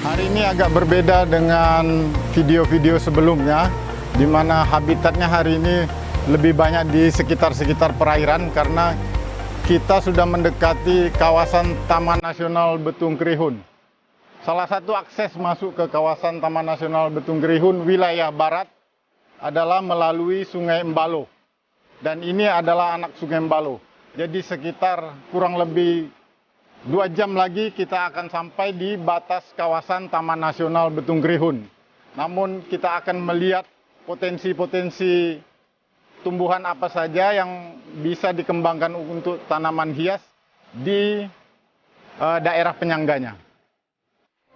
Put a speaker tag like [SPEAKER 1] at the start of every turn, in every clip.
[SPEAKER 1] Hari ini agak berbeda dengan video-video sebelumnya, di mana habitatnya hari ini lebih banyak di sekitar-sekitar perairan karena kita sudah mendekati kawasan Taman Nasional Betung Kerihun. Salah satu akses masuk ke kawasan Taman Nasional Betung Kerihun wilayah barat adalah melalui Sungai Embalo. Dan ini adalah anak Sungai Embalo. Jadi sekitar kurang lebih 2 jam lagi kita akan sampai di batas kawasan Taman Nasional Betung Kerihun. Namun kita akan melihat potensi-potensi tumbuhan apa saja yang bisa dikembangkan untuk tanaman hias di daerah penyangganya.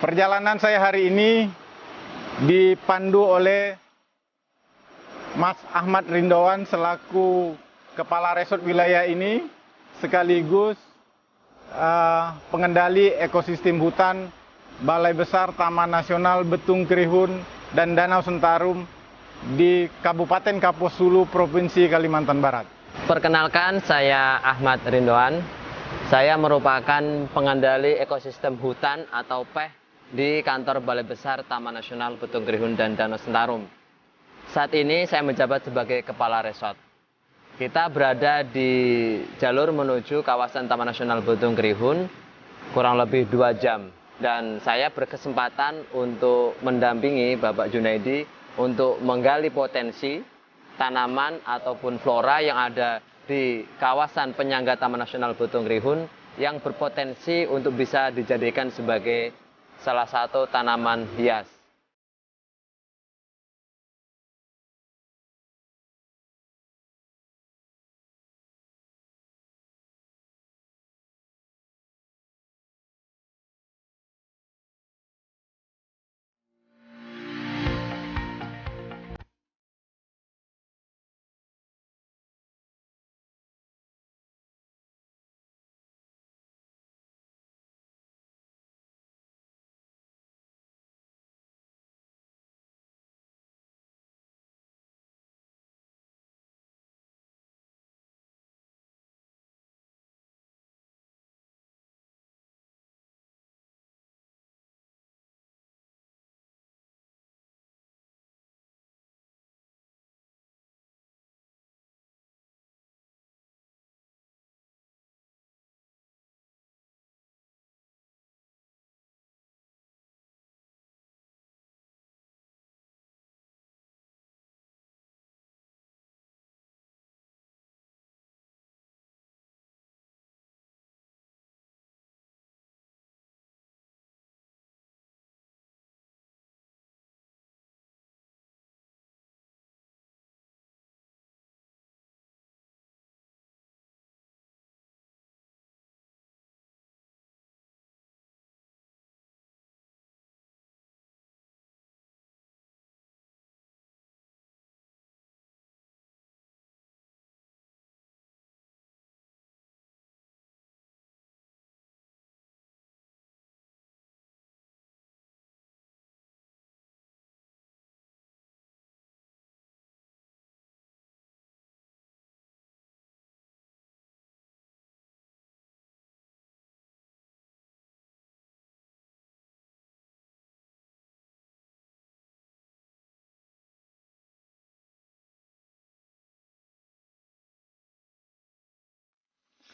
[SPEAKER 1] Perjalanan saya hari ini dipandu oleh Mas Ahmad Rindawan selaku Kepala Resort wilayah ini, sekaligus pengendali ekosistem hutan Balai Besar Taman Nasional Betung Kerihun dan Danau Sentarum di Kabupaten Kapuas Hulu, Provinsi Kalimantan Barat.
[SPEAKER 2] Perkenalkan, saya Ahmad Rindawan. Saya merupakan pengendali ekosistem hutan atau PEH di kantor Balai Besar Taman Nasional Betung Kerihun dan Danau Sentarum. Saat ini saya menjabat sebagai Kepala Resort. Kita berada di jalur menuju kawasan Taman Nasional Betung Kerihun kurang lebih 2 jam. Dan saya berkesempatan untuk mendampingi Bapak Junaidi untuk menggali potensi tanaman ataupun flora yang ada di kawasan penyangga Taman Nasional Betung Kerihun yang berpotensi untuk bisa dijadikan sebagai salah satu tanaman hias.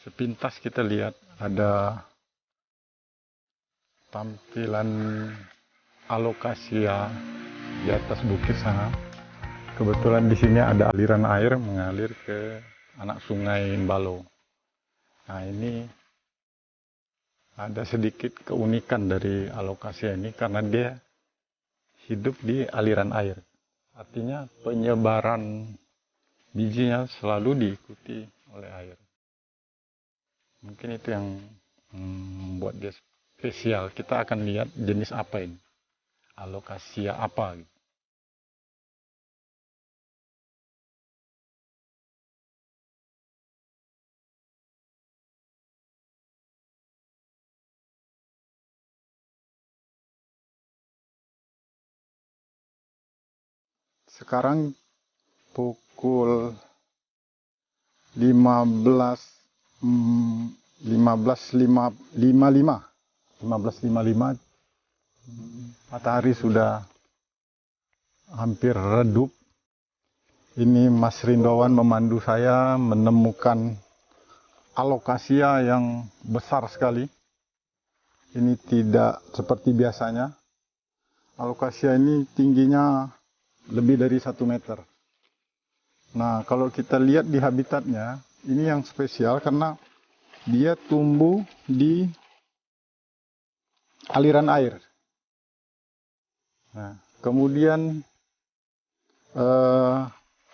[SPEAKER 1] Sepintas kita lihat ada tampilan alokasia di atas bukit sana. Kebetulan di sini ada aliran air mengalir ke anak sungai Embalo. Nah, ini ada sedikit keunikan dari alokasia ini karena dia hidup di aliran air. Artinya penyebaran bijinya selalu diikuti oleh air. Mungkin itu yang membuat dia spesial. Kita akan lihat jenis apa ini, alokasia apa gitu. Sekarang pukul 15.55 Matahari sudah hampir redup. Ini Mas Rindowan memandu saya menemukan alokasia yang besar sekali. Ini tidak seperti biasanya. Alokasia ini tingginya lebih dari 1 meter. Nah, kalau kita lihat di habitatnya, ini yang spesial karena dia tumbuh di aliran air. Nah, kemudian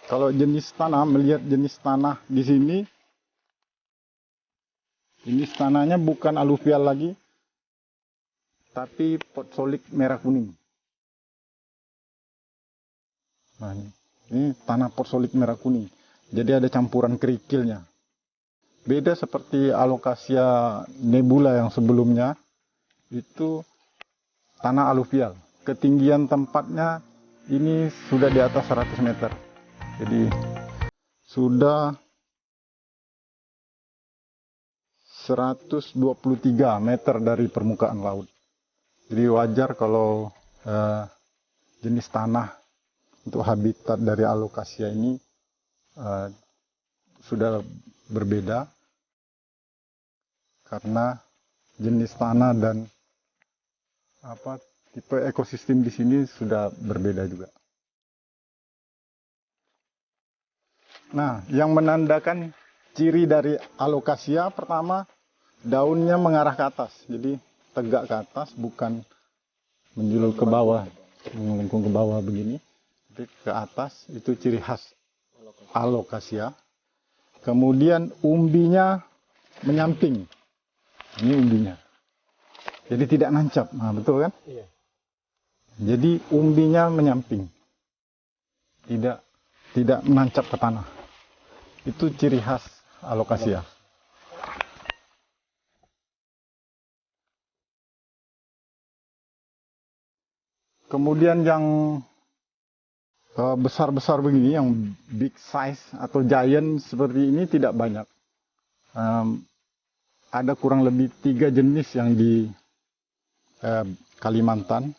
[SPEAKER 1] kalau jenis tanah, melihat jenis tanah di sini, ini tanahnya bukan aluvial lagi, tapi potsolik merah kuning. Nah, ini tanah potsolik merah kuning. Jadi ada campuran kerikilnya. Beda seperti alokasia nebula yang sebelumnya, itu tanah aluvial. Ketinggian tempatnya ini sudah di atas 100 meter. Jadi sudah 123 meter dari permukaan laut. Jadi wajar kalau jenis tanah untuk habitat dari alokasia ini sudah berbeda karena jenis tanah dan tipe ekosistem di sini sudah berbeda juga. Nah, yang menandakan ciri dari alokasia pertama, daunnya mengarah ke atas. Jadi tegak ke atas, bukan menjulur ke bawah, melengkung ke bawah begini. Tapi ke atas, itu ciri khas alokasia. Kemudian umbinya menyamping. Ini umbinya. Jadi tidak nancap. Nah, betul kan? Iya. Jadi umbinya menyamping. Tidak menancap ke tanah. Itu ciri khas alokasia. Kemudian yang besar-besar begini, yang big size atau giant seperti ini tidak banyak. Ada kurang lebih 3 jenis yang di Kalimantan.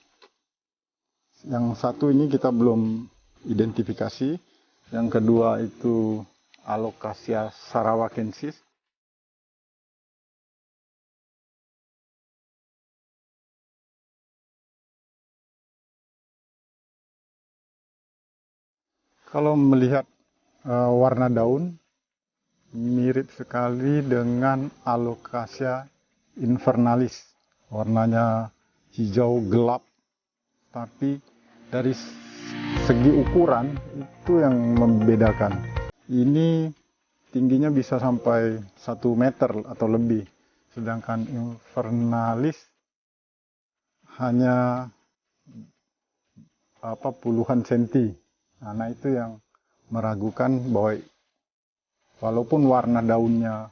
[SPEAKER 1] Yang satu ini kita belum identifikasi. Yang kedua itu Alokasia sarawakensis. Kalau melihat warna daun, mirip sekali dengan Alokasia invernalis. Warnanya hijau gelap, tapi dari segi ukuran itu yang membedakan. Ini tingginya bisa sampai 1 meter atau lebih, sedangkan invernalis hanya puluhan senti. Nah, itu yang meragukan bahwa walaupun warna daunnya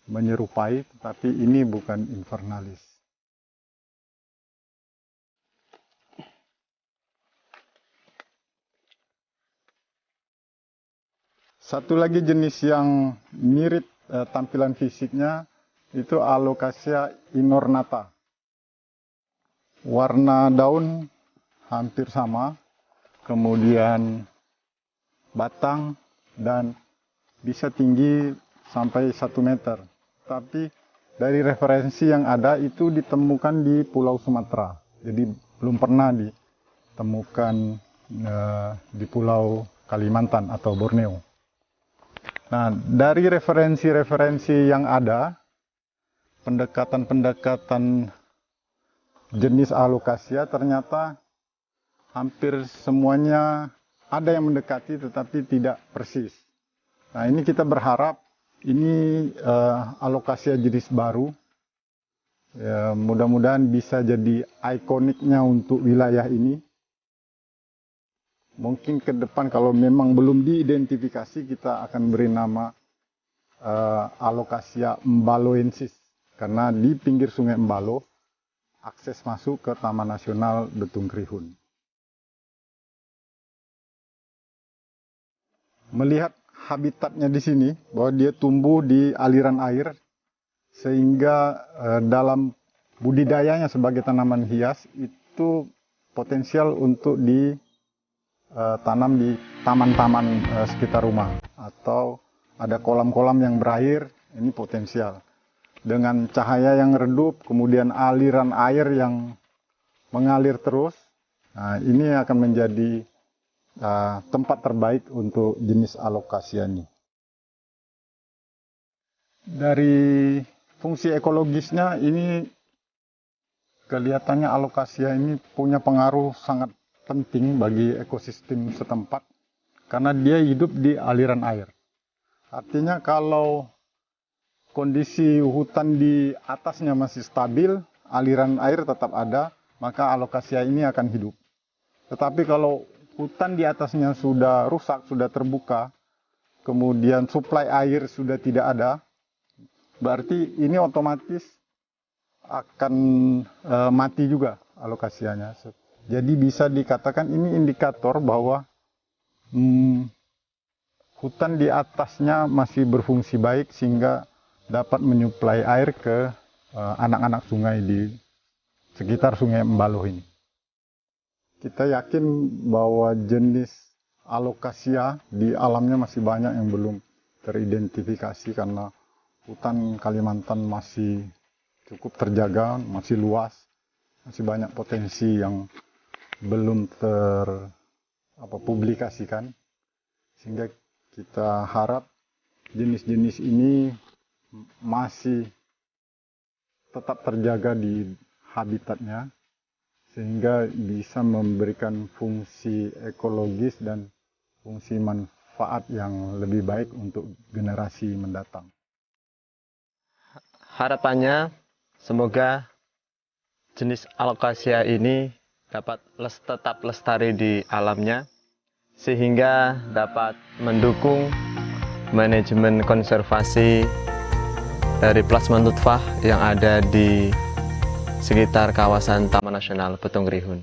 [SPEAKER 1] menyerupai, tetapi ini bukan invernalis. Satu lagi jenis yang mirip tampilan fisiknya itu Alokasia inornata. Warna daun hampir sama, kemudian batang dan bisa tinggi sampai 1 meter. Tapi dari referensi yang ada itu ditemukan di Pulau Sumatera. Jadi belum pernah ditemukan di Pulau Kalimantan atau Borneo. Nah, dari referensi-referensi yang ada, pendekatan-pendekatan jenis alokasia ternyata hampir semuanya ada yang mendekati tetapi tidak persis. Nah, ini kita berharap ini alokasia jenis baru. Ya, mudah-mudahan bisa jadi ikoniknya untuk wilayah ini. Mungkin ke depan kalau memang belum diidentifikasi, kita akan beri nama Alokasia mbaloensis. Karena di pinggir sungai Mbalo, akses masuk ke Taman Nasional Betung Krihun. Melihat habitatnya di sini, bahwa dia tumbuh di aliran air, sehingga dalam budidayanya sebagai tanaman hias itu potensial untuk ditanam di taman-taman sekitar rumah, atau ada kolam-kolam yang berair, ini potensial. Dengan cahaya yang redup, kemudian aliran air yang mengalir terus, nah, ini akan menjadi tempat terbaik untuk jenis alokasia ini. Dari fungsi ekologisnya ini kelihatannya alokasia ini punya pengaruh sangat penting bagi ekosistem setempat karena dia hidup di aliran air. Artinya kalau kondisi hutan di atasnya masih stabil, aliran air tetap ada, maka alokasia ini akan hidup. Tetapi kalau hutan di atasnya sudah rusak, sudah terbuka, kemudian suplai air sudah tidak ada, berarti ini otomatis akan mati juga alokasianya. Jadi bisa dikatakan ini indikator bahwa hutan di atasnya masih berfungsi baik sehingga dapat menyuplai air ke anak-anak sungai di sekitar Sungai Embaluh ini. Kita yakin bahwa jenis alokasia di alamnya masih banyak yang belum teridentifikasi karena hutan Kalimantan masih cukup terjaga, masih luas, masih banyak potensi yang belum terpublikasikan, sehingga kita harap jenis-jenis ini masih tetap terjaga di habitatnya, sehingga bisa memberikan fungsi ekologis dan fungsi manfaat yang lebih baik untuk generasi mendatang.
[SPEAKER 2] Harapannya semoga jenis alokasia ini dapat tetap lestari di alamnya sehingga dapat mendukung manajemen konservasi dari plasma nutfah yang ada di sekitar kawasan Taman Nasional Petung Rihun.